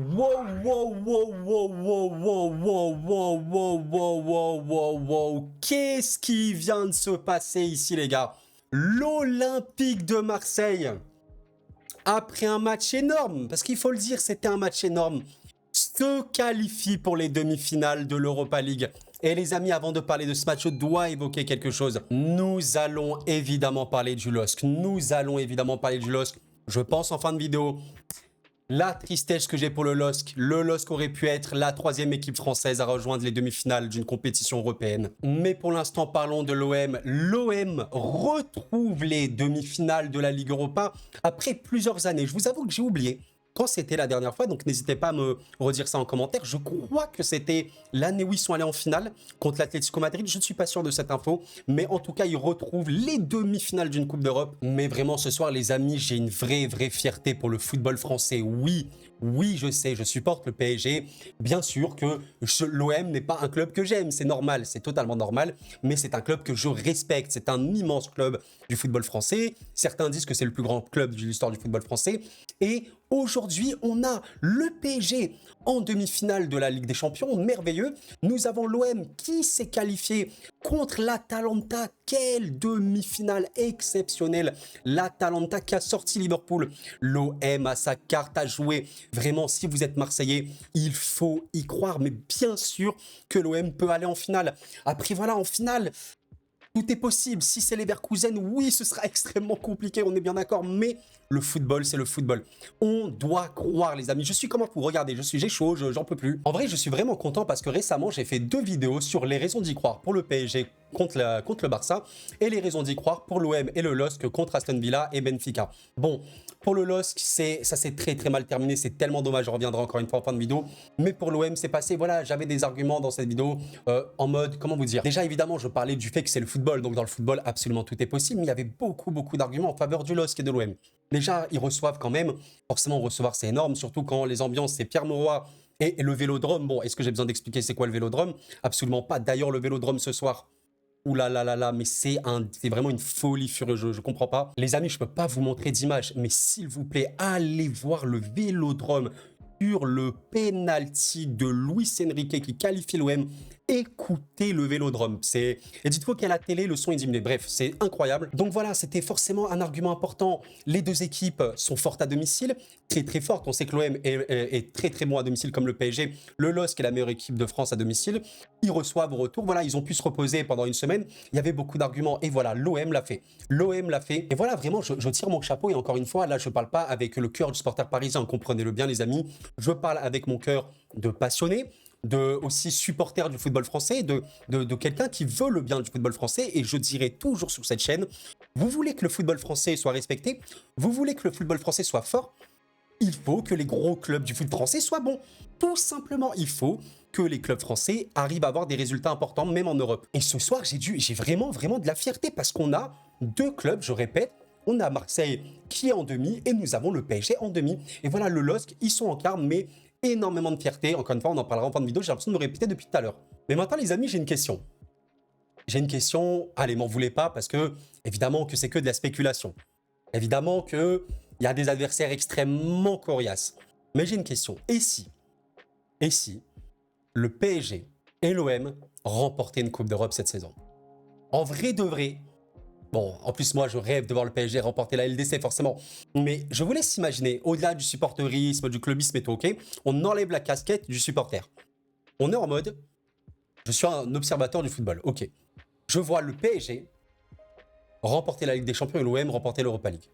Wow, wow, wow, wow, wow, wow, wow, wow, wow, wow, wow, wow, wow. Qu'est-ce qui vient de se passer ici, les gars? L'Olympique de Marseille, après un match énorme, parce qu'il faut le dire, c'était un match énorme, se qualifie pour les demi-finales de l'Europa League. Et les amis, avant de parler de ce match, je dois évoquer quelque chose. Nous allons évidemment parler du LOSC. Nous allons évidemment parler du LOSC. Je pense en fin de vidéo. La tristesse que j'ai pour le LOSC. Le LOSC aurait pu être la troisième équipe française à rejoindre les demi-finales d'une compétition européenne. Mais pour l'instant, parlons de l'OM. L'OM retrouve les demi-finales de la Ligue Europa après plusieurs années. Je vous avoue que j'ai oublié quand c'était la dernière fois, donc n'hésitez pas à me redire ça en commentaire. Je crois que c'était l'année où ils sont allés en finale contre l'Atlético Madrid. Je ne suis pas sûr de cette info, mais en tout cas, ils retrouvent les demi-finales d'une Coupe d'Europe. Mais vraiment, ce soir, les amis, j'ai une vraie fierté pour le football français. Oui, oui, je sais, je supporte le PSG. Bien sûr que l'OM n'est pas un club que j'aime, c'est normal, c'est totalement normal, mais c'est un club que je respecte. C'est un immense club du football français. Certains disent que c'est le plus grand club de l'histoire du football français. Et aujourd'hui, on a le PSG en demi-finale de la Ligue des Champions, merveilleux. Nous avons l'OM qui s'est qualifié contre l'Atalanta. Quelle demi-finale exceptionnelle. L'Atalanta qui a sorti Liverpool. L'OM a sa carte à jouer. Vraiment, si vous êtes Marseillais, il faut y croire. Mais bien sûr que l'OM peut aller en finale. Après, voilà, en finale, tout est possible. Si c'est Leverkusen, oui, ce sera extrêmement compliqué, on est bien d'accord. Mais le football, c'est le football. On doit croire, les amis. Je suis comme un fou. Regardez, j'ai chaud, j'en peux plus. En vrai, je suis vraiment content parce que récemment, j'ai fait 2 vidéos sur les raisons d'y croire pour le PSG contre le Barça et les raisons d'y croire pour l'OM et le LOSC contre Aston Villa et Benfica. Bon, pour le LOSC, ça s'est très mal terminé. C'est tellement dommage. Je reviendrai encore une fois en fin de vidéo. Mais pour l'OM, c'est passé. Voilà, j'avais des arguments dans cette vidéo en mode, comment vous dire? Déjà, évidemment, je parlais du fait que c'est le football. Donc, dans le football, absolument tout est possible. Mais il y avait beaucoup d'arguments en faveur du LOSC et de l'OM. Déjà, ils reçoivent quand même. Forcément, recevoir, c'est énorme. Surtout quand les ambiances, c'est Pierre Mauroy et le Vélodrome. Bon, est-ce que j'ai besoin d'expliquer c'est quoi le Vélodrome? Absolument pas. D'ailleurs, le Vélodrome ce soir, ouh là là là là, mais c'est vraiment une folie furieuse, je comprends pas. Les amis, je peux pas vous montrer d'image, mais s'il vous plaît, allez voir le Vélodrome sur le penalty de Luis Enrique qui qualifie l'OM. Écoutez le Vélodrome. Et dites-vous qu'à la télé, le son est diminué. Bref, c'est incroyable. Donc voilà, c'était forcément un argument important. Les deux équipes sont fortes à domicile, très fortes. On sait que l'OM est très bon à domicile comme le PSG. Le LOSC est la meilleure équipe de France à domicile. Ils reçoivent au retour. Voilà, ils ont pu se reposer pendant une semaine. Il y avait beaucoup d'arguments. Et voilà, l'OM l'a fait. L'OM l'a fait. Et voilà, vraiment, je tire mon chapeau. Et encore une fois, là, je parle pas avec le cœur du supporter parisien. Comprenez-le bien, les amis. Je parle avec mon cœur de passionné, de aussi supporter du football français, de quelqu'un qui veut le bien du football français. Et je dirai toujours sur cette chaîne, vous voulez que le football français soit respecté, vous voulez que le football français soit fort, il faut que les gros clubs du foot français soient bons. Tout simplement, il faut que les clubs français arrivent à avoir des résultats importants, même en Europe. Et ce soir, j'ai vraiment de la fierté parce qu'on a 2 clubs, je répète. On a Marseille qui est en demi et nous avons le PSG en demi. Et voilà, le LOSC, ils sont en quart, mais énormément de fierté. Encore une fois, on en parlera en fin de vidéo. J'ai l'impression de me répéter depuis tout à l'heure. Mais maintenant, les amis, j'ai une question. Allez, m'en voulez pas parce que, évidemment, que c'est que de la spéculation. Évidemment qu'il y a des adversaires extrêmement coriaces. Mais j'ai une question. Et si le PSG et l'OM remportaient une Coupe d'Europe cette saison? En vrai de vrai, bon, en plus, moi, je rêve de voir le PSG remporter la LDC, forcément. Mais je vous laisse imaginer, au-delà du supporterisme, du clubisme et tout, ok? On enlève la casquette du supporter. On est en mode, je suis un observateur du football, ok. Je vois le PSG remporter la Ligue des Champions et l'OM remporter l'Europa League.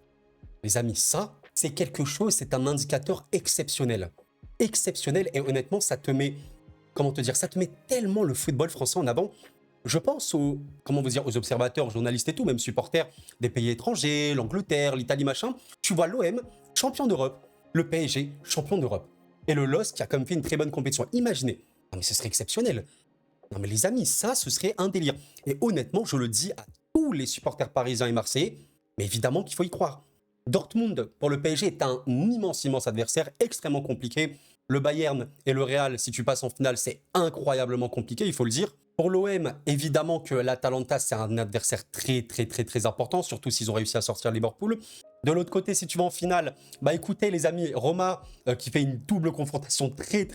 Les amis, ça, c'est quelque chose, c'est un indicateur exceptionnel. Exceptionnel, et honnêtement, ça te met, comment te dire, ça te met tellement le football français en avant. Je pense aux, comment vous dire, aux observateurs, journalistes et tout, même supporters des pays étrangers, l'Angleterre, l'Italie, machin. Tu vois l'OM, champion d'Europe, le PSG, champion d'Europe. Et le LOSC qui a quand même fait une très bonne compétition. Imaginez. Non mais ce serait exceptionnel. Non mais les amis, ça, ce serait un délire. Et honnêtement, je le dis à tous les supporters parisiens et marseillais, mais évidemment qu'il faut y croire. Dortmund, pour le PSG, est un immense adversaire, extrêmement compliqué. Le Bayern et le Real, si tu passes en finale, c'est incroyablement compliqué, il faut le dire. Pour l'OM, évidemment que l'Atalanta, c'est un adversaire très important, surtout s'ils ont réussi à sortir Liverpool. De l'autre côté, si tu vas en finale, bah écoutez les amis, Roma qui fait une double confrontation très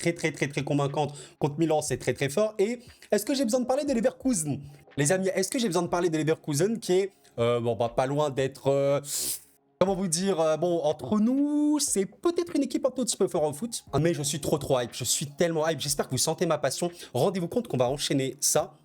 convaincante contre Milan, c'est très fort. Et est-ce que j'ai besoin de parler de Leverkusen? Les amis, est-ce que j'ai besoin de parler de Leverkusen qui est bon, bah, pas loin d'être... comment vous dire, bon, entre nous, c'est peut-être une équipe un tout petit peu fort au foot, mais je suis trop hype, je suis tellement hype, j'espère que vous sentez ma passion. Rendez-vous compte qu'on va enchaîner ça,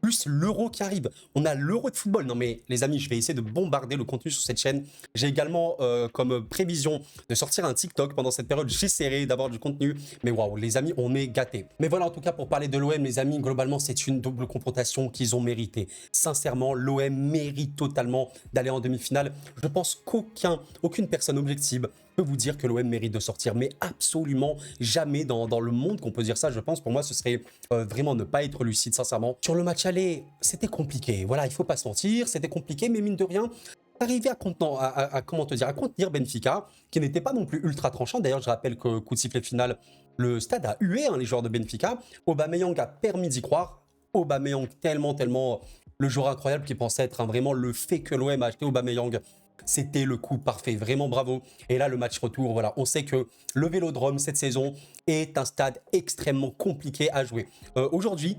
plus l'euro qui arrive. On a l'euro de football. Non mais les amis, je vais essayer de bombarder le contenu sur cette chaîne. J'ai également comme prévision de sortir un TikTok pendant cette période. J'essaierai d'avoir du contenu. Mais waouh, les amis, on est gâtés. Mais voilà, en tout cas, pour parler de l'OM, les amis, globalement, c'est une double confrontation qu'ils ont mérité. Sincèrement, l'OM mérite totalement d'aller en demi-finale. Je pense aucune personne objective peut vous dire que l'OM mérite de sortir, mais absolument jamais dans le monde qu'on peut dire ça. Je pense, pour moi, ce serait vraiment ne pas être lucide, sincèrement. Sur le match aller, c'était compliqué. Voilà, il faut pas se mentir, c'était compliqué, mais mine de rien, arriver comment te dire, à contenir Benfica, qui n'était pas non plus ultra tranchant. D'ailleurs, je rappelle que coup de sifflet final, le stade a hué les joueurs de Benfica. Aubameyang a permis d'y croire. Aubameyang, tellement le joueur incroyable qui pensait être vraiment le fait que l'OM a acheté Aubameyang. C'était le coup parfait, vraiment bravo. Et là, le match retour, voilà, on sait que le Vélodrome, cette saison, est un stade extrêmement compliqué à jouer. Aujourd'hui,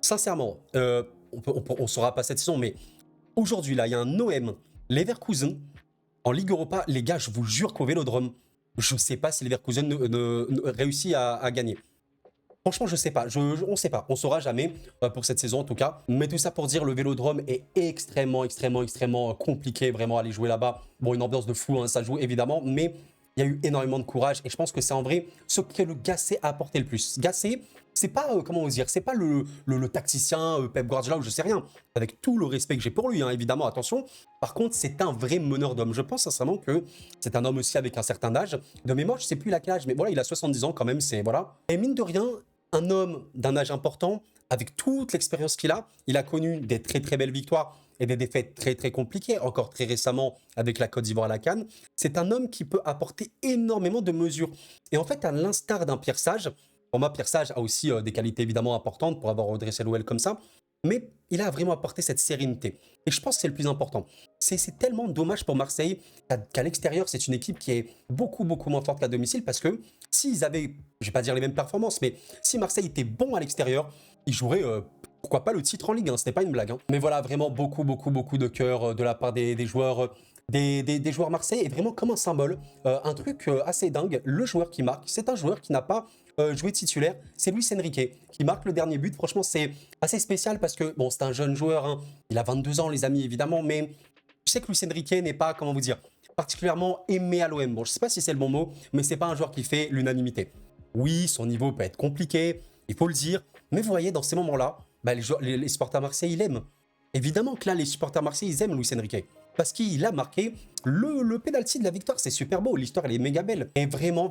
sincèrement, on saura pas cette saison, mais aujourd'hui, là, il y a un OM Leverkusen en Ligue Europa. Les gars, je vous jure qu'au Vélodrome, je ne sais pas si Leverkusen ne réussit à gagner. Franchement, je sais pas. On sait pas. On saura jamais pour cette saison en tout cas. Mais tout ça pour dire, le Vélodrome est extrêmement compliqué vraiment à aller jouer là-bas. Bon, une ambiance de fou, hein, ça joue évidemment, mais il y a eu énormément de courage et je pense que c'est en vrai ce que le Gasset a apporté le plus. Gasset, c'est pas, comment vous dire, c'est pas le tacticien Pep Guardiola ou je sais rien. Avec tout le respect que j'ai pour lui, hein, évidemment, attention. Par contre, c'est un vrai meneur d'homme. Je pense sincèrement que c'est un homme aussi avec un certain âge. De mémoire, je sais plus quel âge, mais voilà, il a 70 ans quand même, c'est voilà. Et mine de rien, un homme d'un âge important, avec toute l'expérience qu'il a, il a connu des très belles victoires et des défaites très compliquées, encore très récemment avec la Côte d'Ivoire à la CAN. C'est un homme qui peut apporter énormément de mesures. Et en fait, à l'instar d'un Pierre Sage, pour moi, Pierre Sage a aussi des qualités évidemment importantes pour avoir redressé l'OL comme ça, mais il a vraiment apporté cette sérénité. Et je pense que c'est le plus important. C'est tellement dommage pour Marseille qu'à l'extérieur, c'est une équipe qui est beaucoup moins forte qu'à domicile parce que s'ils avaient, je vais pas dire les mêmes performances, mais si Marseille était bon à l'extérieur, ils joueraient, pourquoi pas, le titre en Ligue 1, c'était pas une blague. Hein. Mais voilà, vraiment beaucoup de cœur de la part des joueurs. Des joueurs marseillais est vraiment comme un symbole, un truc assez dingue. Le joueur qui marque, c'est un joueur qui n'a pas joué titulaire, c'est Luis Enrique qui marque le dernier but. Franchement, c'est assez spécial parce que, bon, c'est un jeune joueur, hein. Il a 22 ans, les amis, évidemment, mais je sais que Luis Enrique n'est pas, comment vous dire, particulièrement aimé à l'OM. Bon, je sais pas si c'est le bon mot, mais c'est pas un joueur qui fait l'unanimité. Oui, son niveau peut être compliqué, il faut le dire, mais vous voyez, dans ces moments-là, bah, les supporters marseillais, ils aiment. Évidemment que là, les supporters marseillais, ils aiment Luis Enrique. Parce qu'il a marqué le penalty de la victoire. C'est super beau, l'histoire elle est méga belle. Et vraiment,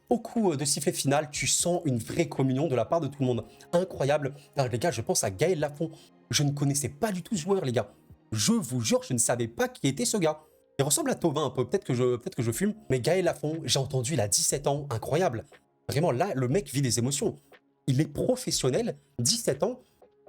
au coup de sifflet final, tu sens une vraie communion de la part de tout le monde. Incroyable. Alors, les gars, je pense à Gaël Lafont. Je ne connaissais pas du tout ce joueur, les gars. Je vous jure, je ne savais pas qui était ce gars. Il ressemble à Thauvin un peu, peut-être que je fume. Mais Gaël Lafont, j'ai entendu, il a 17 ans, incroyable. Vraiment, là, le mec vit des émotions. Il est professionnel, 17 ans.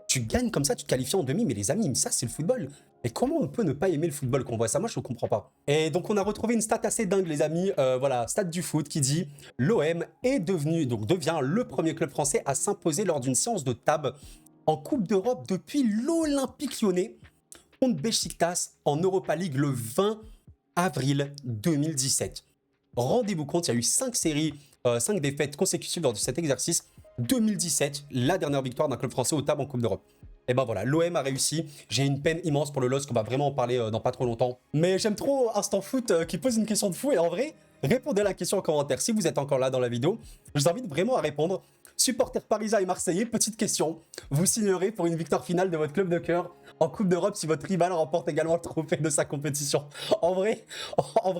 Tu gagnes comme ça, tu te qualifies en demi, mais les amis, ça c'est le football. Et comment on peut ne pas aimer le football qu'on voit ça? Moi, je ne comprends pas. Et donc, on a retrouvé une stat assez dingue, les amis. Voilà, stat du foot qui dit l'OM devient le premier club français à s'imposer lors d'une séance de table en Coupe d'Europe depuis l'Olympique Lyonnais contre Beşiktaş en Europa League le 20 avril 2017. Rendez-vous compte, il y a eu 5 défaites consécutives lors de cet exercice. 2017, la dernière victoire d'un club français aux tables en Coupe d'Europe. Et ben voilà, l'OM a réussi. J'ai une peine immense pour le LOSC, on va vraiment en parler dans pas trop longtemps. Mais j'aime trop Instant Foot qui pose une question de fou. Et en vrai, répondez à la question en commentaire. Si vous êtes encore là dans la vidéo, je vous invite vraiment à répondre. Supporter parisien et marseillais, petite question. Vous signerez pour une victoire finale de votre club de cœur en Coupe d'Europe si votre rival remporte également le trophée de sa compétition? En vrai,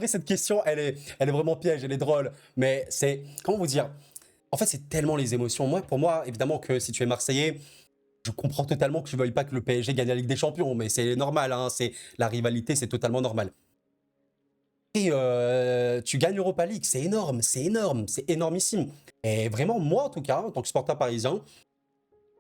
cette question, elle est vraiment piège, elle est drôle. Mais c'est, comment vous dire? En fait, c'est tellement les émotions. Pour moi, évidemment que si tu es Marseillais, je comprends totalement que tu ne veuilles pas que le PSG gagne la Ligue des Champions, mais c'est normal, hein, la rivalité, c'est totalement normal. Et tu gagnes l'Europa League, c'est énorme, c'est énormissime. Et vraiment, moi en tout cas, en tant que supporter parisien,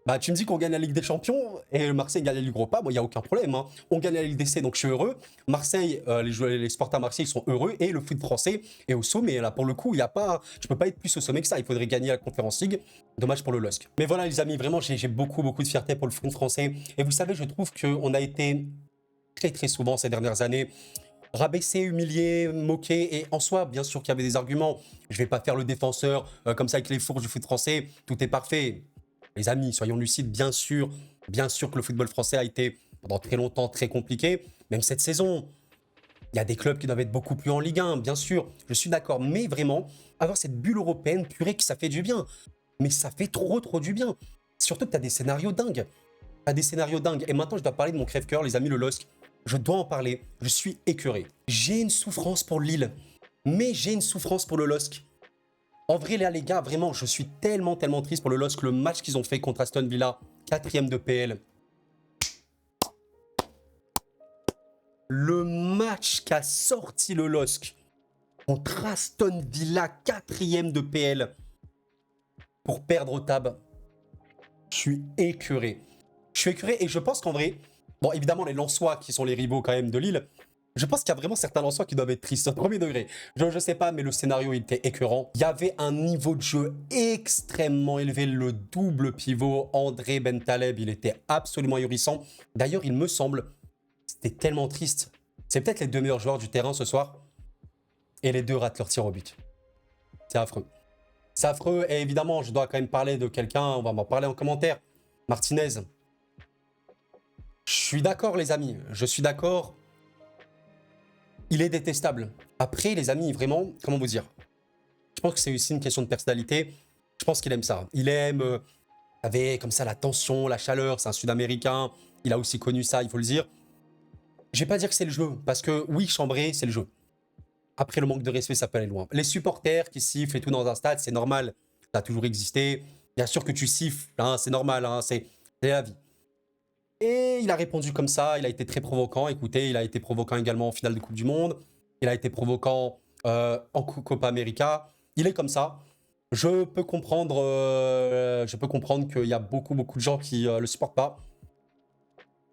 Bah, tu me dis qu'on gagne la Ligue des Champions et Marseille gagne la Ligue Europa, bon, il n'y a aucun problème, hein. On gagne la Ligue des C, donc je suis heureux. Marseille, les supporters à Marseille sont heureux et le foot français est au sommet. Là, pour le coup, il y a pas, je peux pas être plus au sommet que ça. Il faudrait gagner la Conference League. Dommage pour le LOSC. Mais voilà, les amis, vraiment, j'ai beaucoup, beaucoup de fierté pour le foot français. Et vous savez, je trouve qu'on a été très, très souvent ces dernières années rabaissé, humilié, moqué. Et en soi, bien sûr qu'il y avait des arguments. Je vais pas faire le défenseur comme ça avec les fourches du foot français. Tout est parfait. Les amis, soyons lucides, bien sûr que le football français a été pendant très longtemps très compliqué, même cette saison. Il y a des clubs qui doivent être beaucoup plus en Ligue 1, bien sûr, je suis d'accord, mais vraiment, avoir cette bulle européenne, purée, que ça fait du bien. Mais ça fait trop, trop du bien. Surtout que tu as des scénarios dingues. Tu as des scénarios dingues. Et maintenant, je dois parler de mon crève-cœur, les amis, le LOSC. Je dois en parler. Je suis écœuré. J'ai une souffrance pour Lille, mais j'ai une souffrance pour le LOSC. En vrai, là, les gars, vraiment, je suis tellement, tellement triste pour le LOSC. Le match qu'ils ont fait contre Aston Villa, 4e de PL. Le match qu'a sorti le LOSC contre Aston Villa, 4e de PL, pour perdre au tab. Je suis écœuré. Je suis écœuré et je pense qu'en vrai, bon, évidemment, les Lensois, qui sont les rivaux quand même de Lille, je pense qu'il y a vraiment certains Lensois qui doivent être tristes au premier degré. Je sais pas, mais le scénario il était écœurant. Il y avait un niveau de jeu extrêmement élevé. Le double pivot André Bentaleb, il était absolument ahurissant. D'ailleurs, il me semble, c'était tellement triste. C'est peut-être les deux meilleurs joueurs du terrain ce soir. Et les deux ratent leur tir au but. C'est affreux. C'est affreux. Et évidemment, je dois quand même parler de quelqu'un. On va m'en parler en commentaire. Martinez. Je suis d'accord, les amis. Je suis d'accord. Il est détestable. Après, les amis, vraiment, comment vous dire? Je pense que c'est aussi une question de personnalité. Je pense qu'il aime ça. Il aime avec comme ça la tension, la chaleur. C'est un Sud-Américain. Il a aussi connu ça, il faut le dire. Je vais pas dire que c'est le jeu, parce que oui, chambrer, c'est le jeu. Après, le manque de respect, ça peut aller loin. Les supporters qui sifflent et tout dans un stade, c'est normal. Ça a toujours existé. Bien sûr que tu siffles, hein, c'est normal, hein, c'est la vie. Et il a répondu comme ça, il a été très provoquant. Écoutez, il a été provoquant également en finale de Coupe du Monde. Il a été provoquant en Copa América. Il est comme ça. Je peux comprendre qu'il y a beaucoup, beaucoup de gens qui le supportent pas.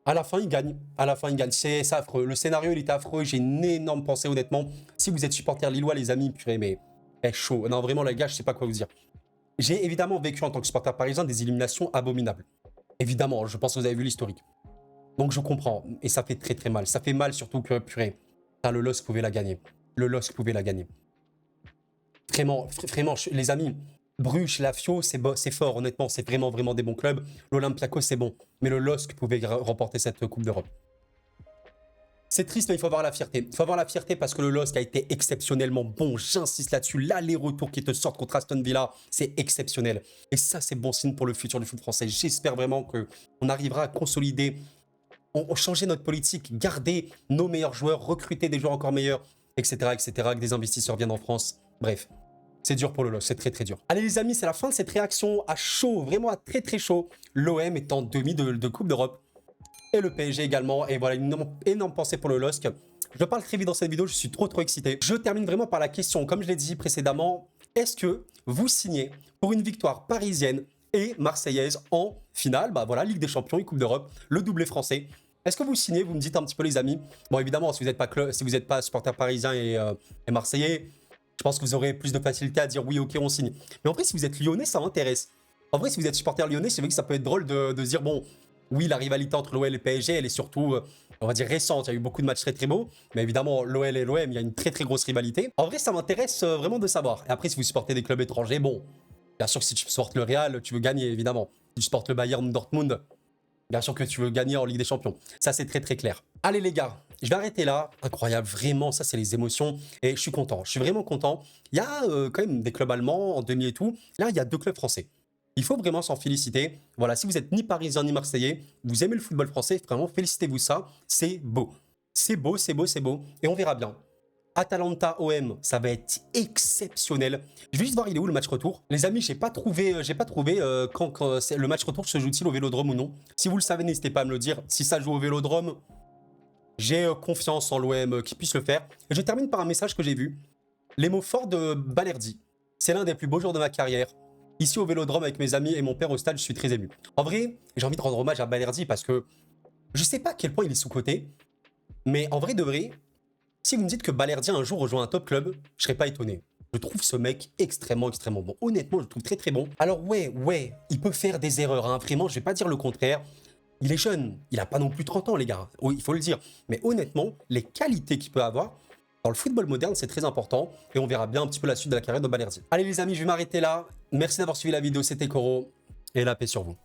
À la fin, il gagne. À la fin, il gagne. C'est affreux. Le scénario, il était affreux. J'ai une énorme pensée, honnêtement. Si vous êtes supporter lillois, les amis, purée, mais chaud. Non, vraiment, les gars, je sais pas quoi vous dire. J'ai évidemment vécu en tant que supporter parisien des éliminations abominables. Évidemment, je pense que vous avez vu l'historique. Donc je comprends. Et ça fait très très mal. Ça fait mal surtout que, purée, le LOSC pouvait la gagner. Le LOSC pouvait la gagner. Vraiment, vraiment, les amis, Bruges, la Fio, c'est fort, honnêtement. C'est vraiment, vraiment des bons clubs. L'Olympiakos, c'est bon. Mais le LOSC pouvait remporter cette Coupe d'Europe. C'est triste, mais il faut avoir la fierté. Il faut avoir la fierté parce que le LOSC a été exceptionnellement bon. J'insiste là-dessus. L'aller-retour qui te sort contre Aston Villa, c'est exceptionnel. Et ça, c'est bon signe pour le futur du foot français. J'espère vraiment qu'on arrivera à consolider, changer notre politique, garder nos meilleurs joueurs, recruter des joueurs encore meilleurs, etc., etc., que des investisseurs viennent en France. Bref, c'est dur pour le LOSC, c'est très très dur. Allez les amis, c'est la fin de cette réaction à chaud, vraiment à très très chaud. L'OM est en demi de Coupe d'Europe. Et le PSG également. Et voilà, une énorme pensée pour le LOSC. Je parle très vite dans cette vidéo, je suis trop excité. Je termine vraiment par la question, comme je l'ai dit précédemment, est-ce que vous signez pour une victoire parisienne et marseillaise en finale? Bah voilà, Ligue des Champions et Coupe d'Europe, le doublé français. Est-ce que vous signez? Vous me dites un petit peu les amis. Bon évidemment, si vous n'êtes pas supporter parisien et marseillais, je pense que vous aurez plus de facilité à dire oui, ok, on signe. Mais en vrai, si vous êtes lyonnais, ça m'intéresse. En vrai, si vous êtes supporter lyonnais, c'est vrai que ça peut être drôle de se dire, bon, oui, la rivalité entre l'OL et le PSG, elle est surtout, on va dire, récente. Il y a eu beaucoup de matchs très très beaux. Mais évidemment, l'OL et l'OM, il y a une très très grosse rivalité. En vrai, ça m'intéresse vraiment de savoir. Et après, si vous supportez des clubs étrangers, bon, bien sûr que si tu supportes le Real, tu veux gagner, évidemment. Si tu supportes le Bayern Dortmund, bien sûr que tu veux gagner en Ligue des Champions. Ça, c'est très très clair. Allez les gars, je vais arrêter là. Incroyable, vraiment, ça c'est les émotions. Et je suis content, je suis vraiment content. Il y a quand même des clubs allemands en demi et tout. Là, il y a 2 clubs français. Il faut vraiment s'en féliciter. Voilà, si vous êtes ni parisien ni marseillais, vous aimez le football français, vraiment félicitez-vous ça. C'est beau. C'est beau, c'est beau, c'est beau. Et on verra bien. Atalanta OM, ça va être exceptionnel. Je vais juste voir il est où le match retour. Les amis, j'ai pas trouvé quand le match retour se joue-t-il au Vélodrome ou non. Si vous le savez, n'hésitez pas à me le dire. Si ça joue au Vélodrome, j'ai confiance en l'OM qui puisse le faire. Et je termine par un message que j'ai vu. Les mots forts de Balerdi. C'est l'un des plus beaux jours de ma carrière. Ici au Vélodrome avec mes amis et mon père au stade, je suis très ému. En vrai, j'ai envie de rendre hommage à Balerdi parce que je sais pas à quel point il est sous-coté, mais en vrai de vrai, si vous me dites que Balerdi un jour rejoint un top club, je serais pas étonné. Je trouve ce mec extrêmement bon. Honnêtement, je le trouve très bon. Alors ouais, il peut faire des erreurs, hein. Vraiment, je vais pas dire le contraire. Il est jeune, il a pas non plus 30 ans les gars, oui, il faut le dire. Mais honnêtement, les qualités qu'il peut avoir, dans le football moderne, c'est très important. Et on verra bien un petit peu la suite de la carrière de Balerdi. Allez les amis, je vais m'arrêter là. Merci d'avoir suivi la vidéo, c'était Koro. Et la paix sur vous.